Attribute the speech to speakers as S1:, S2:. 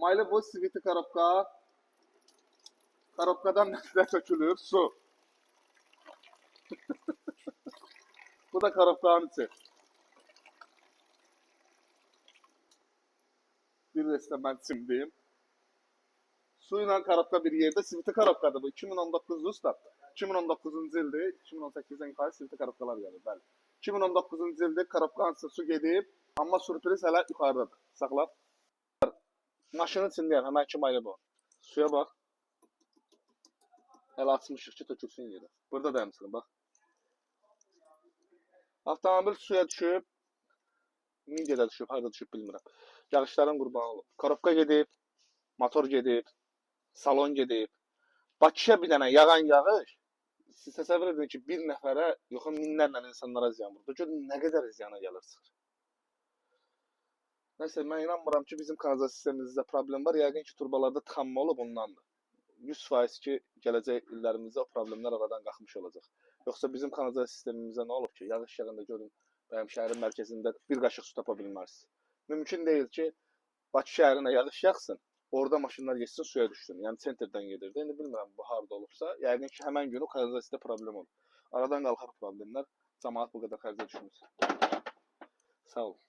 S1: Maylı bu siviti korobka. Korobkadan ne tökülür? Su. Bu da korobkanın içi. Bir resmen ben simdiyim. Suyla korobka bir yerde. Siviti korobkadır bu. 2019 usta. 2019-cu ildə 2018-dən yuxarı siviti korobkalar gəlir, bəli. 2019-cu ildə korobkanın su gedib, amma sürpriz hələ yuxarıdadır. Saxla. Maşının içindəyəm, həmən ki maylı bu. Suya bax. Hələ açmışıq ki, tökülsün yerə. Burada da həmçinin, bax. Avtomobil suya düşüb, midyədə düşüb, harada düşüb bilmirəm. Yağışların qurbanı olub. Korobka gedib, motor gedib, salon gedib. Bakıya bir dənə yağan yağış, siz təsəvvür edin ki, bir nəfərə, yoxsa minlərlə insanlara ziyan vurdu. Görün nə qədər ziyana gəlir çıxır. Nəsə, mən inanmıram ki, bizim kanalizasiya sistemimizdə problem var. Yəqin ki, turbalarda tıxanma olub ondandır. 100% ki, gələcək illərimizdə o problemlər aradan qalxmış olacaq. Yoxsa bizim kanalizasiya sistemimizdə nə olub ki, yağış yağında görün, bəyəm şəhərin mərkəzində bir qaşıq su tapa bilmərsiniz. Mümkün deyil ki, Bakı şəhərinə yağış yağsın, orada maşınlar geçsin, suya düşsün. Yəni, sentrdən gedirdi. İndi bilmirəm, bu harada olubsa, yəqin ki, həmən günü kanalizasiyada problem olur. Aradan qalxar problemlər, cəmaat bu qədər xərcə düşmür. Sağ olun.